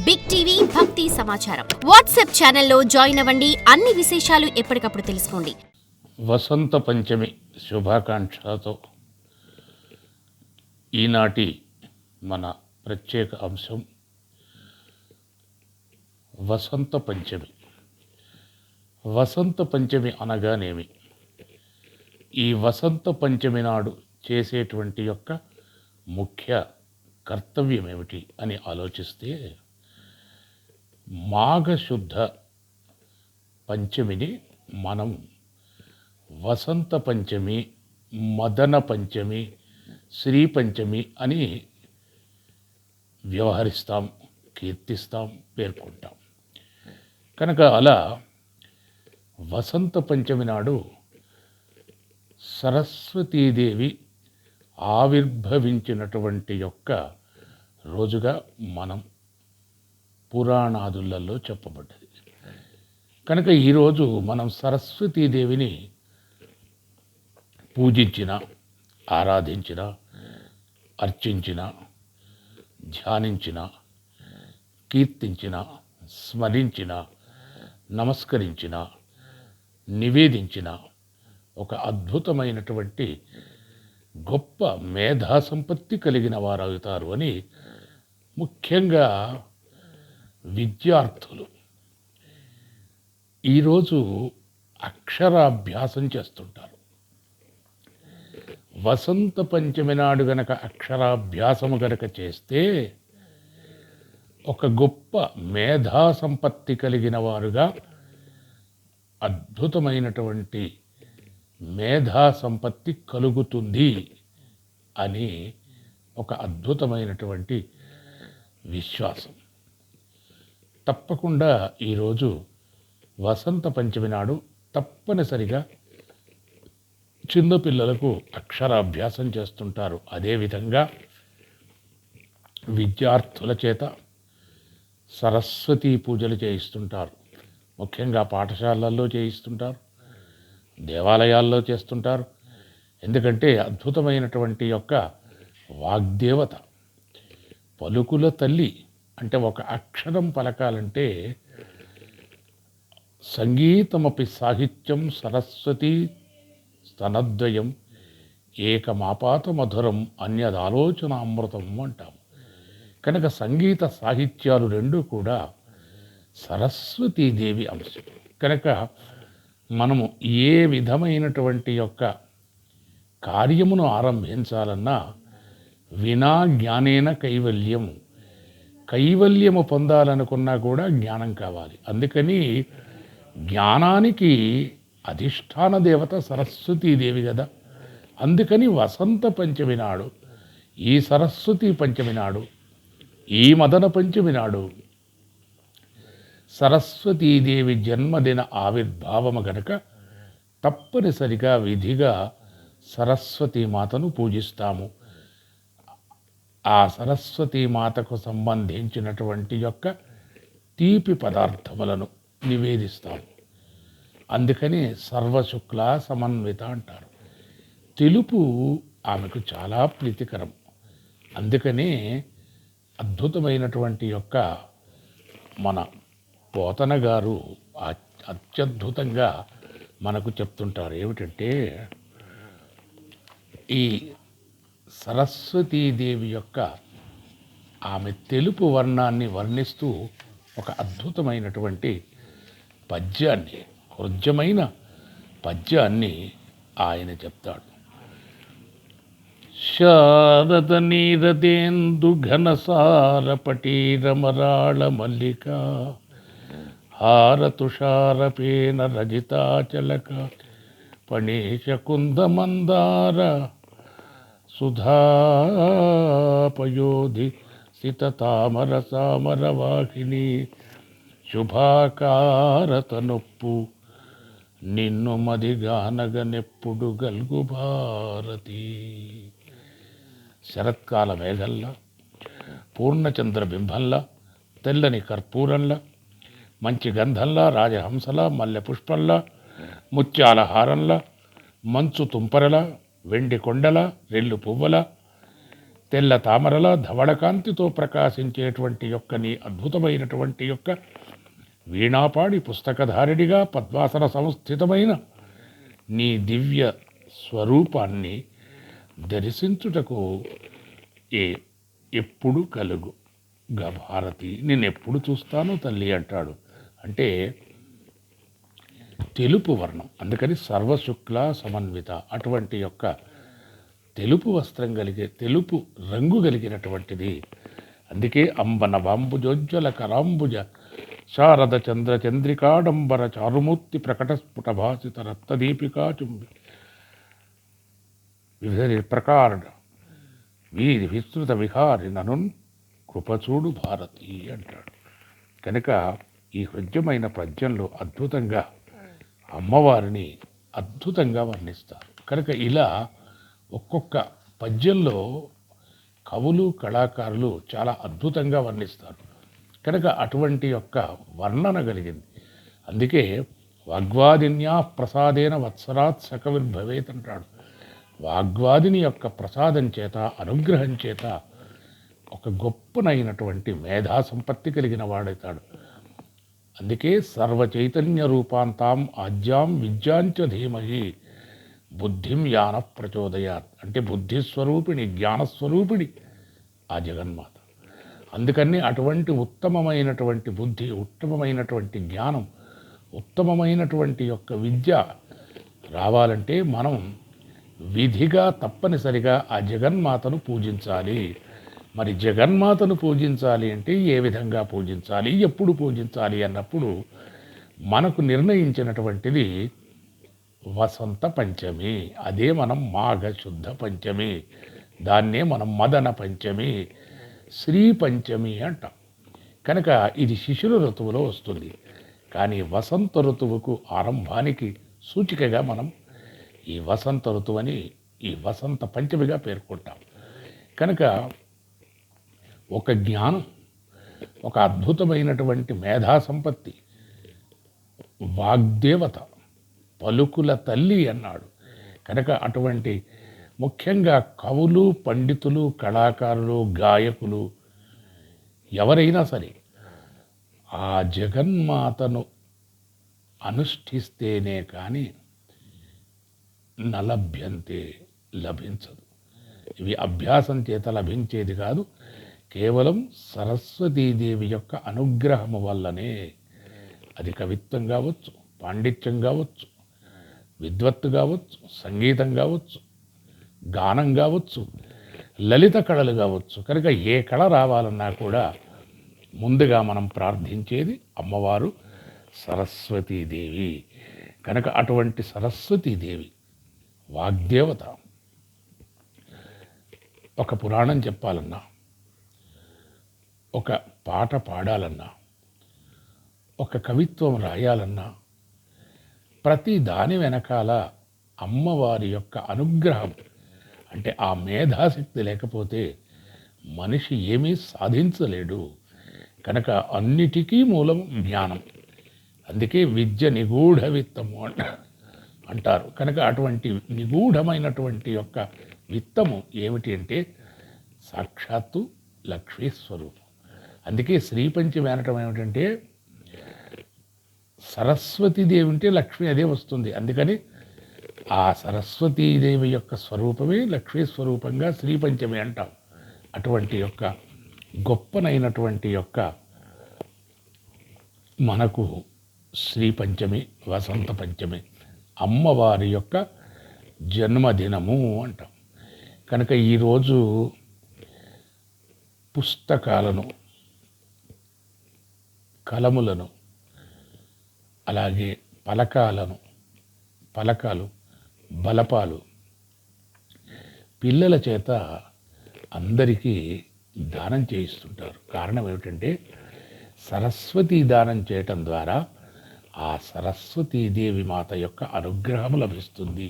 Big TV భక్తి సమాచారం WhatsApp ఛానల్లో జాయిన్ అవ్వండి. అన్ని విశేషాలు ఎప్పటికప్పుడు తెలుసుకోండి. వసంత పంచమి శుభాకాంక్షలతో ఈనాటి మన ప్రత్యేక అంశం వసంత పంచమి. వసంత పంచమి అనగానేమి? ఈ వసంత పంచమి నాడు చేసేటువంటి యొక్క ముఖ్య కర్తవ్యం ఏమిటి అని ఆలోచిస్తే, మాఘశుద్ధ పంచమిని మనం వసంత పంచమి, మదన పంచమి, శ్రీ పంచమి అని వ్యవహరిస్తాం, కీర్తిస్తాం, పేర్కొంటాం. కనుక అలా వసంత పంచమి నాడు సరస్వతీదేవి ఆవిర్భవించినటువంటి యొక్క రోజుగా మనం పురాణాదులలో చెప్పబడ్డది. కనుక ఈరోజు మనం సరస్వతీదేవిని పూజించిన, ఆరాధించిన, అర్చించిన, ధ్యానించిన, కీర్తించిన, స్మరించిన, నమస్కరించిన, నివేదించిన ఒక అద్భుతమైనటువంటి గొప్ప మేధా సంపత్తి కలిగిన వారు అవుతారు అని ముఖ్యంగా విద్యార్థులు ఈరోజు అక్షరాభ్యాసం చేస్తుంటారు. వసంత పంచమి నాడు గనక అక్షరాభ్యాసము గనక చేస్తే ఒక గొప్ప మేధా సంపత్తి కలిగిన వారుగా, అద్భుతమైనటువంటి మేధా సంపత్తి కలుగుతుంది అని ఒక అద్భుతమైనటువంటి విశ్వాసం. తప్పకుండా ఈరోజు వసంత పంచమి నాడు తప్పనిసరిగా చిన్నపిల్లలకు అక్షరాభ్యాసం చేస్తుంటారు. అదేవిధంగా విద్యార్థుల చేత సరస్వతీ పూజలు చేయిస్తుంటారు. ముఖ్యంగా పాఠశాలల్లో చేయిస్తుంటారు, దేవాలయాల్లో చేస్తుంటారు. ఎందుకంటే అద్భుతమైనటువంటి యొక్క వాగ్దేవత, పలుకుల తల్లి. అంటే ఒక అక్షరం పలకాలంటే సంగీతమపి సాహిత్యం సరస్వతి స్తనద్వయం ఏకమాపాత మధురం అన్యదాలోచనామృతం అంటాం. కనుక సంగీత సాహిత్యాలు రెండు కూడా సరస్వతీదేవి అంశం. కనుక మనము ఏ విధమైనటువంటి యొక్క కార్యమును ఆరంభించాలన్నా వినా జ్ఞానేన కైవల్యము పొందాలనుకున్నా కూడా జ్ఞానం కావాలి. అందుకని జ్ఞానానికి అధిష్టాన దేవత సరస్వతీదేవి కదా. అందుకని వసంత పంచమి నాడు, ఈ సరస్వతీ పంచమి నాడు, ఈ మదన పంచమి నాడు సరస్వతీదేవి జన్మదిన ఆవిర్భావము గనక తప్పనిసరిగా విధిగా సరస్వతీమాతను పూజిస్తాము. ఆ సరస్వతీమాతకు సంబంధించినటువంటి యొక్క తీపి పదార్థములను నివేదిస్తాము. అందుకని సర్వశుక్ల సమన్విత అంటారు. తెలుపు ఆమెకు చాలా ప్రీతికరం. అందుకనే అద్భుతమైనటువంటి యొక్క మన పోతన గారు అత్యద్భుతంగా మనకు చెప్తుంటారు. ఏమిటంటే, ఈ సరస్వతీదేవి యొక్క ఆమె తెలుపు వర్ణాన్ని వర్ణిస్తూ ఒక అద్భుతమైనటువంటి పద్యాన్ని, హృద్యమైన పద్యాన్ని ఆయన చెప్తాడు. శారద నీరదేందు ఘనసార పటీరమరాళ మల్లిక హారతుషారపేన రజితాచలక పణేశ కుందమందార సుధాపయోధి సిత తామర సామరవాహిని శుభాకారతనొప్పు నిన్ను మదిగానగనెప్పుడు గల్గు భారతి. శరత్కాల మేఘల్లా, పూర్ణచంద్ర బింబంలా, తెల్లని కర్పూరంలా, మంచి గంధంలా, రాజహంసలా, మల్లె పుష్పంలా, ముత్యాల హారంలా, మంచు తుంపరలా, వెండి కొండలా, రెల్లు పువ్వులా, తెల్ల తామరల ధవళకాంతితో ప్రకాశించేటువంటి యొక్క నీ అద్భుతమైనటువంటి యొక్క వీణాపాడి పుస్తకధారిడిగా పద్మాసన సంస్థితమైన నీ దివ్య స్వరూపాన్ని దర్శించుటకు ఎప్పుడు కలుగు గా భారతి, నేనెప్పుడు చూస్తానో తల్లి అంటాడు. అంటే తెలుపు వర్ణం, అందుకని సర్వశుక్ల సమన్విత, అటువంటి యొక్క తెలుపు వస్త్రం తెలుపు రంగు కలిగినటువంటిది. అందుకే అంబన బాంబుజోజ్వల కరాంబుజ శారద చంద్ర చంద్రికాడంబర చారుమూర్తి ప్రకటస్ఫుట భాసిత రక్తదీపికా చుంబి వివిధ ప్రకార వీధి విస్తృత విహారి ననున్ కృపచూడు భారతి అంటాడు. కనుక ఈ హృద్యమైన పద్యంలో అద్భుతంగా అమ్మవారిని అద్భుతంగా వర్ణిస్తారు. కనుక ఇలా ఒక్కొక్క పద్యంలో కవులు కళాకారులు చాలా అద్భుతంగా వర్ణిస్తారు. కనుక అటువంటి యొక్క వర్ణన కలిగింది. అందుకే వాగ్వాదిన్యా ప్రసాదేన వత్సరాత్ సకవిర్భవేత్ అంటాడు. వాగ్వాదిని యొక్క ప్రసాదం చేత, అనుగ్రహం చేత ఒక గొప్పనైనటువంటి మేధా సంపత్తి కలిగిన వాడవుతాడు. అందుకే సర్వచైతన్య రూపాంతాం ఆద్యాం విద్యాంచ ధీమహి బుద్ధిం యాన ప్రచోదయాత్, అంటే బుద్ధిస్వరూపిణి జ్ఞానస్వరూపిణి ఆ జగన్మాత. అందుకని అటువంటి ఉత్తమమైనటువంటి బుద్ధి, ఉత్తమమైనటువంటి జ్ఞానం, ఉత్తమమైనటువంటి యొక్క విద్య రావాలంటే మనం విధిగా తప్పనిసరిగా ఆ జగన్మాతను పూజించాలి. మరి జగన్మాతను పూజించాలి అంటే ఏ విధంగా పూజించాలి, ఎప్పుడు పూజించాలి అన్నప్పుడు మనకు నిర్ణయించినటువంటిది వసంత పంచమి. అదే మనం మాఘ శుద్ధ పంచమి, దాన్నే మనం మదన పంచమి, శ్రీ పంచమి అంటాం. కనుక ఇది శిశిర ఋతువులో వస్తుంది. కానీ వసంత ఋతువుకు ఆరంభానికి సూచికగా మనం ఈ వసంత ఋతువని, ఈ వసంత పంచమిగా పేర్కొంటాం. కనుక ఒక జ్ఞానం, ఒక అద్భుతమైనటువంటి మేధా సంపత్తి, వాగ్దేవత, పలుకుల తల్లి అన్నాడు. కనుక అటువంటి ముఖ్యంగా కవులు, పండితులు, కళాకారులు, గాయకులు ఎవరైనా సరే ఆ జగన్మాతను అనుష్ఠిస్తేనే కానీ నలభ్యంతే, లభించదు. ఇవి అభ్యాసం చేత లభించేది కాదు, కేవలం సరస్వతీదేవి యొక్క అనుగ్రహము వల్లనే. అది కవిత్వం కావచ్చు, పాండిత్యం కావచ్చు, విద్వత్తు కావచ్చు, సంగీతం కావచ్చు, గానం కావచ్చు, లలిత కళలు కావచ్చు. కనుక ఏ కళ రావాలన్నా కూడా ముందుగా మనం ప్రార్థించేది అమ్మవారు సరస్వతీదేవి. కనుక అటువంటి సరస్వతీదేవి వాగ్దేవత. ఒక పురాణం చెప్పాలన్నా, ఒక పాట పాడాలన్నా, ఒక కవిత్వం రాయాలన్నా, ప్రతి దాని వెనకాల అమ్మవారి యొక్క అనుగ్రహం, అంటే ఆ మేధాశక్తి లేకపోతే మనిషి ఏమీ సాధించలేడు. కనుక అన్నిటికీ మూలం జ్ఞానం. అందుకే విద్య నిగూఢ విత్తము అంటారు. కనుక అటువంటి నిగూఢమైనటువంటి యొక్క విత్తము ఏమిటి అంటే సాక్షాత్తు లక్ష్మీ స్వరూపం. అందుకే శ్రీ పంచమి అనటం ఏమిటంటే సరస్వతీదేవి ఉంటే లక్ష్మి అదే వస్తుంది. అందుకని ఆ సరస్వతీదేవి యొక్క స్వరూపమే లక్ష్మీ స్వరూపంగా శ్రీ పంచమి అంటాం. అటువంటి యొక్క గొప్పనైనటువంటి యొక్క మనకు శ్రీ పంచమి, వసంత పంచమి అమ్మవారి యొక్క జన్మదినము అంటాం. కనుక ఈరోజు పుస్తకాలను, కలములను, అలాగే పలకాలు, బలపాలు పిల్లల చేత అందరికీ దానం చేయిస్తుంటారు. కారణం ఏమిటంటే సరస్వతీ దానం చేయటం ద్వారా ఆ సరస్వతీదేవి మాత యొక్క అనుగ్రహం లభిస్తుంది.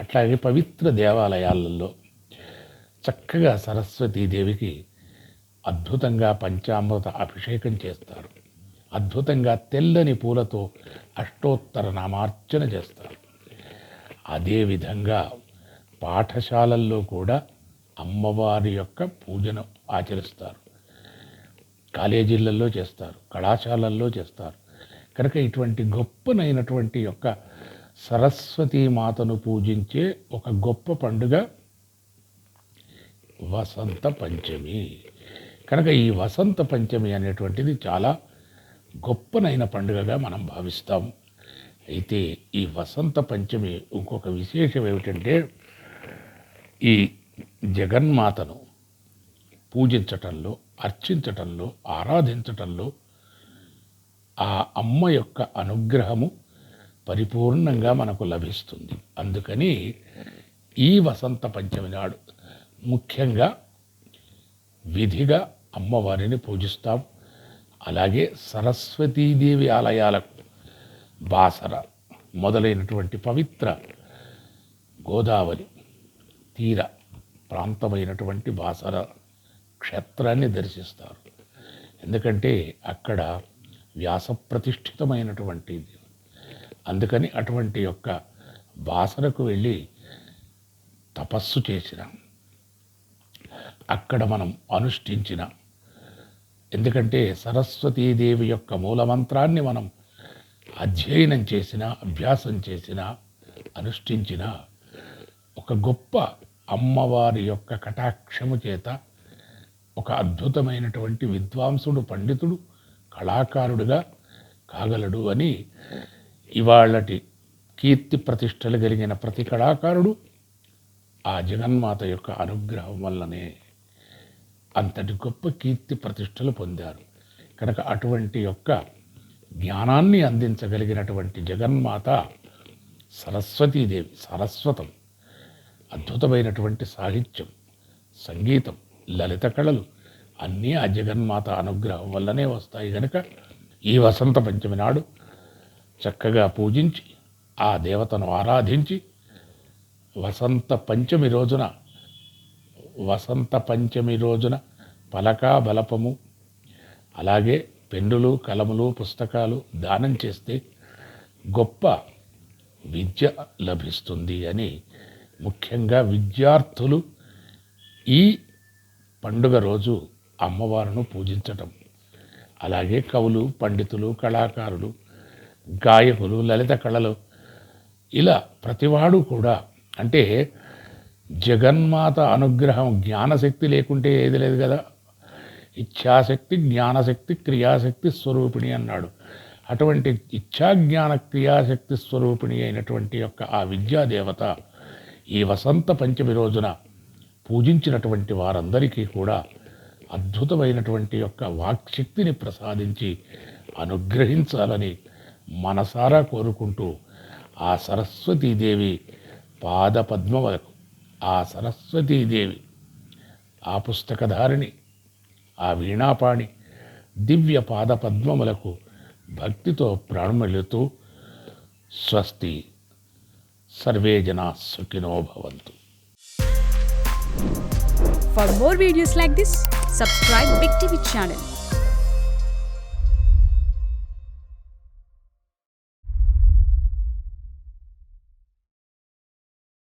అట్లాగే పవిత్ర దేవాలయాలలో చక్కగా సరస్వతీదేవికి అద్భుతంగా పంచామృత అభిషేకం చేస్తారు. అద్భుతంగా తెల్లని పూలతో అష్టోత్తర నామార్చన చేస్తారు. అదేవిధంగా పాఠశాలల్లో కూడా అమ్మవారి యొక్క పూజను ఆచరిస్తారు. కాలేజీలలో చేస్తారు, కళాశాలల్లో చేస్తారు. కనుక ఇటువంటి గొప్పనైనటువంటి యొక్క సరస్వతీ మాతను పూజించే ఒక గొప్ప పండుగ వసంత పంచమి. కనుక ఈ వసంత పంచమి అనేటువంటిది చాలా గొప్పనైన పండుగగా మనం భావిస్తాం. అయితే ఈ వసంత పంచమి ఇంకొక విశేషం ఏమిటంటే, ఈ జగన్మాతను పూజించటంలో, అర్చించటంలో, ఆరాధించటంలో ఆ అమ్మ యొక్క అనుగ్రహము పరిపూర్ణంగా మనకు లభిస్తుంది. అందుకని ఈ వసంత పంచమి నాడు ముఖ్యంగా విధిగా అమ్మవారిని పూజిస్తాం. అలాగే సరస్వతీదేవి ఆలయాలకు బాసర మొదలైనటువంటి పవిత్ర గోదావరి తీర ప్రాంతమైనటువంటి బాసర క్షేత్రాన్ని దర్శిస్తారు. ఎందుకంటే అక్కడ వ్యాస ప్రతిష్ఠితమైనటువంటిది. అందుకని అటువంటి యొక్క బాసరకు వెళ్ళి తపస్సు చేసిన, అక్కడ మనం అనుష్ఠించిన, ఎందుకంటే సరస్వతీదేవి యొక్క మూలమంత్రాన్ని మనం అధ్యయనం చేసిన, అభ్యాసం చేసిన, అనుష్ఠించిన ఒక గొప్ప అమ్మవారి యొక్క కటాక్షము చేత ఒక అద్భుతమైనటువంటి విద్వాంసుడు, పండితుడు, కళాకారుడుగా కాగలడు అని ఇవాళటి కీర్తి ప్రతిష్టలు కలిగిన ప్రతి కళాకారుడు ఆ జగన్మాత యొక్క అనుగ్రహం వల్లనే అంతటి గొప్ప కీర్తి ప్రతిష్టలు పొందారు. కనుక అటువంటి యొక్క జ్ఞానాన్ని అందించగలిగినటువంటి జగన్మాత సరస్వతీదేవి, సరస్వతం, అద్భుతమైనటువంటి సాహిత్యం, సంగీతం, లలిత కళలు అన్నీ ఆ జగన్మాత అనుగ్రహం వల్లనే వస్తాయి. కనుక ఈ వసంత పంచమి నాడు చక్కగా పూజించి ఆ దేవతను ఆరాధించి వసంత పంచమి రోజున పలక బలపము, అలాగే పెన్నులు, కలములు, పుస్తకాలు దానం చేస్తే గొప్ప విద్య లభిస్తుంది అని ముఖ్యంగా విద్యార్థులు ఈ పండుగ రోజు అమ్మవారును పూజించటం, అలాగే కవులు, పండితులు, కళాకారులు, గాయకులు, లలిత కళలు, ఇలా ప్రతివాడు కూడా, అంటే జగన్మాత అనుగ్రహం, జ్ఞానశక్తి లేకుంటే ఏది లేదు కదా. ఇచ్ఛాశక్తి, జ్ఞానశక్తి, క్రియాశక్తి స్వరూపిణి అన్నాడు. అటువంటి ఇచ్ఛాజ్ఞాన క్రియాశక్తి స్వరూపిణి అయినటువంటి యొక్క ఆ విద్యాదేవత ఈ వసంత పంచమి రోజున పూజించినటువంటి వారందరికీ కూడా అద్భుతమైనటువంటి యొక్క వాక్శక్తిని ప్రసాదించి అనుగ్రహించాలని మనసారా కోరుకుంటూ ఆ సరస్వతీదేవి పాదపద్మములకు, ఆ సరస్వతీదేవి, ఆ పుస్తకధారిణి, ఆ వీణాపాణి దివ్య పాదపద్మములకు భక్తితో ప్రాణమిలుతూ స్వస్తి. సర్వే జనా సుఖినో భవంతు. For more videos like this, subscribe Big TV channel.